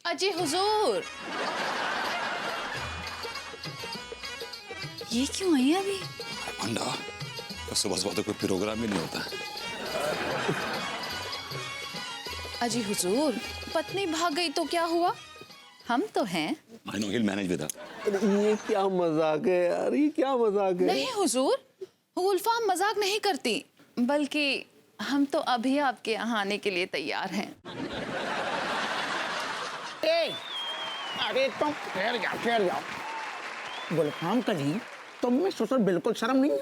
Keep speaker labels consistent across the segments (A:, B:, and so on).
A: अजी हुजूर, ये क्यों आई है अभी?
B: अंडा तो सुबह सुबह तो कोई प्रोग्राम ही नहीं होता।
A: अजी हुजूर, पत्नी भाग गई तो क्या हुआ? हम तो हैं।
B: I know, he'll manage with her.
C: अरे ये क्या मजाक है यार, ये क्या मजाक है?
A: नहीं हुजूर, गुलफाम मजाक नहीं करती, बल्कि हम तो अभी आपके यहाँ आने के लिए तैयार हैं।
D: अरे तुम ठहर जाओ। गुलफाम कली, तुम में ससुर बिल्कुल शर्म नहीं है।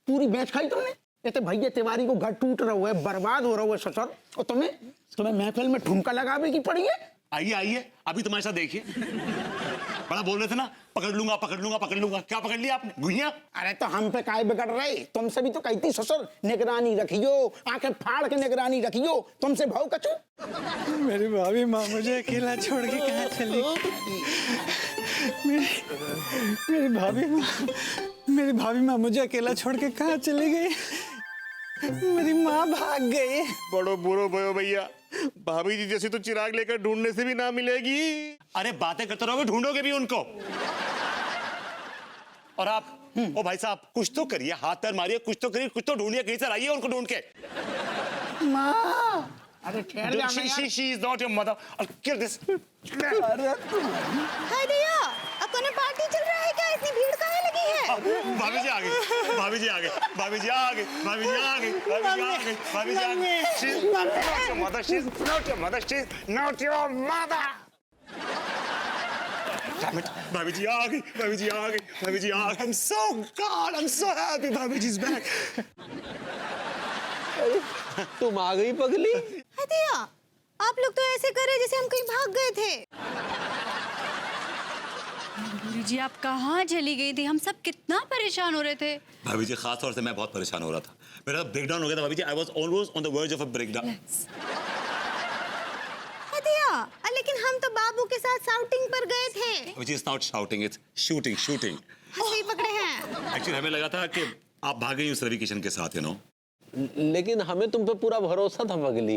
D: पूरी बेच खाई तुमने। ये भैया तिवारी को घर टूट रहा है, बर्बाद हो रहा है ससुर, और तुम्हें महफिल में ठुमका लगावे की पड़ी है।
B: आइए आइए, अभी तुम्हारे साथ देखिए। बड़ा बोल रहे थे ना, पकड़ लूंगा पकड़ लूंगा पकड़ लूंगा, क्या पकड़ लिया आपने? गुइया।
D: अरे तो हम पे काहे बिगड़ रहे? तुमसे भी तो कहती ससुर निगरानी रखियो, आंखें फाड़ के निगरानी रखियो। तुमसे भाव कचू।
E: मेरी भाभी माँ मुझे अकेला छोड़ के कहाँ चली? मेरी भाभी माँ मुझे अकेला छोड़ के कहाँ चली गई? मेरी माँ भाग गई।
F: बड़ो बुरो भयो भैया, भाभी जी जैसी तो चिराग लेकर ढूंढने से भी ना मिलेगी।
B: अरे बातें करते रहोगे, ढूंढोगे भी उनको। और आप ओ भाई साहब, कुछ तो करिए, हाथ पैर मारिए, कुछ तो करिए, कुछ तो ढूंढिए, कहीं से लाइए उनको ढूंढ के।
D: माँ, अरे ठहर जा यार।
B: She is not your mother. I'll kill this.
G: हाय भैया, अब तो पार्टी चल रहा है क्या? इतनी भीड़ काहे लगी है?
B: भाभी जी आ गई, भाभी जी आ गई, भाभी जी आ गई, भाभी जी आ गई, भाभी जी आ गई, भाभी जी आ गई। She's not your mother. She's not your mother. She's not your mother. Damn it. भाभी जी आ गई, भाभी जी आ गई, भाभी जी आ गई। I'm so God, I'm so happy. भाभी जी is back.
C: तुम आ गई पगली?
G: हाय भैया, आप लोग तो ऐसे कर रहे जैसे हम कहीं भाग गए थे।
H: गुरु जी, आप कहाँ चली गई थी? हम सब कितना परेशान हो रहे थे।
B: भाभी जी, खास तौर से मैं बहुत परेशान हो रहा था। मेरा ब्रेकडाउन हो गया था भाभी जी। I was almost on the verge of a breakdown.
G: हाय भैया, लेकिन हम तो बाबू के साथ शाउटिंग पर गए थे।
B: Which is not shouting, it's shooting, shooting.
G: सही पकड़े हैं।
B: Actually हमें लगा था कि आप भाग गई उस रवि किशन के साथ, you know.
C: लेकिन हमें तुम पे पूरा भरोसा था पगली।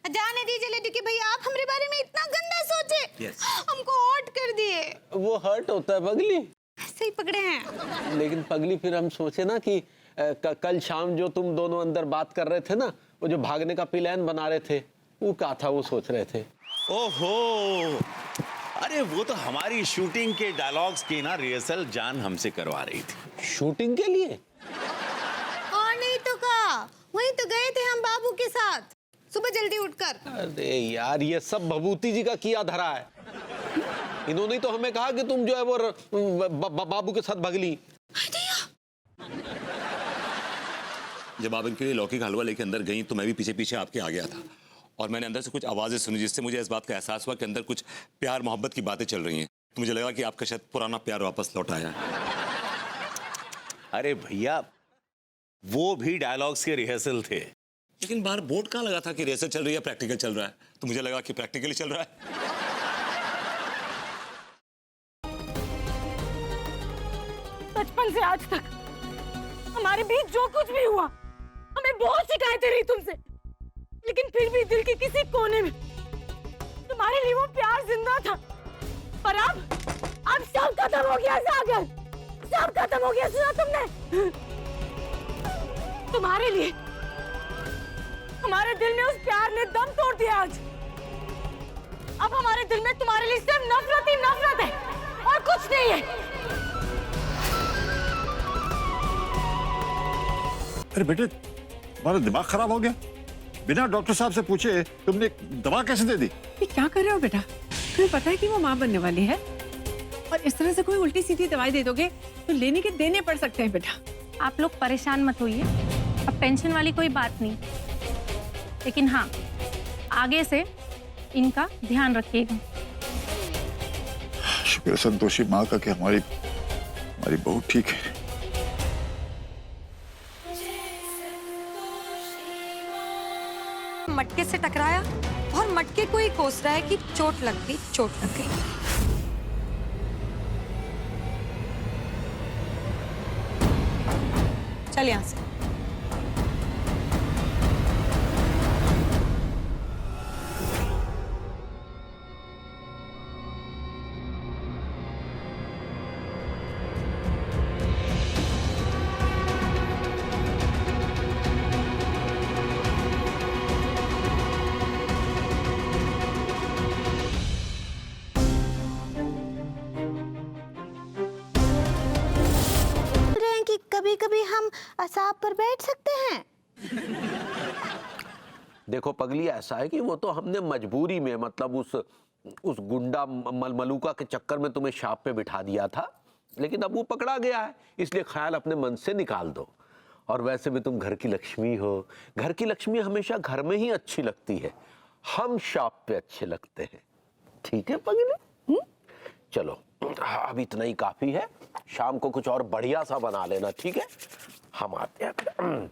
G: जाने दीजिए लेडी के भैया, आप हमारे बारे में इतना गंदा सोचे।
B: Yes.
G: हमको हर्ट कर दिए।
C: वो हर्ट होता है पगली।
G: सही पकड़े हैं।
C: लेकिन पगली फिर हम सोचे ना कि कल शाम जो तुम दोनों अंदर बात कर रहे थे ना, वो जो भागने का प्लान बना रहे थे, वो क्या था वो सोच रहे थे।
I: ओहो, अरे वो तो हमारी शूटिंग के डायलॉग्स की ना रिहर्सल जान हमसे करवा रही थी।
C: शूटिंग के लिए?
G: और नहीं तो का, वहीं तो गए थे हम बाबू के साथ सुबह जल्दी उठकर।
C: अरे यार, ये सब भभूति जी का किया धरा है। इन्होंने ही तो हमें कहा कि तुम जो है वो बाबू के साथ भगली।
B: जब आप इनके लिए लौकी का हलवा लेके अंदर गई तो मैं भी पीछे पीछे आपके आ गया था, और मैंने अंदर से कुछ आवाजें सुनी जिससे मुझे इस बात का एहसास हुआ कि अंदर कुछ प्यार मोहब्बत की बातें चल रही हैं। तो मुझे लगा कि आपका शायद पुराना प्यार वापस लौट आया है।
I: अरे भैया, वो भी डायलॉग्स के रिहर्सल थे।
B: लेकिन बाहर बोर्ड कहाँ लगा था कि रिहर्सल चल रही है, प्रैक्टिकल चल रहा है? तो मुझे लगा कि प्रैक्टिकली चल रहा है।
J: बचपन से आज तक हमारे बीच जो कुछ भी हुआ, हमें बहुत शिकायतें रही तुमसे, लेकिन फिर भी दिल के किसी कोने में तुम्हारे लिए वो प्यार जिंदा था। और अब सब खत्म हो गया सागर, सब खत्म हो गया। सुना तुमने? तुम्हारे लिए हमारे दिल में उस प्यार ने दम तोड़ दिया आज। अब हमारे दिल में तुम्हारे लिए सिर्फ नफरत ही नफरत है और कुछ नहीं है।
K: अरे बेटे, तुम्हारा दिमाग खराब हो गया? बिना डॉक्टर साहब से पूछे तुमने दवा कैसे दे दी?
J: ये क्या कर रहे हो बेटा? तुम्हें पता है कि वो माँ बनने वाली है, और इस तरह से कोई उल्टी सीधी दवाई दे दोगे तो लेने के देने पड़ सकते हैं बेटा।
H: आप लोग परेशान मत होइए, अब टेंशन वाली कोई बात नहीं। लेकिन हाँ, आगे से इनका ध्यान रखिएगा।
K: शुक्र है संतोषी माँ का कि हमारी बहू ठीक है।
G: मटके से टकराया और मटके को ही कोस रहा है कि चोट लग गई, चोट लग गई। चल यहाँ से। हम सांप पर बैठ सकते हैं?
C: देखो पगली, ऐसा है कि वो तो हमने मजबूरी में, मतलब उस गुंडा मलमलूका के चक्कर में तुम्हें सांप पे बिठा दिया था, लेकिन अब वो पकड़ा गया है, इसलिए ख्याल अपने मन से निकाल दो। और वैसे भी तुम घर की लक्ष्मी हो, घर की लक्ष्मी हमेशा घर में ही अच्छी लगती है, हम सांप पे अच्छे लगते हैं। ठीक है पगली? चलो अब इतना ही काफी है, शाम को कुछ और बढ़िया सा बना लेना, ठीक है? हम आते हैं।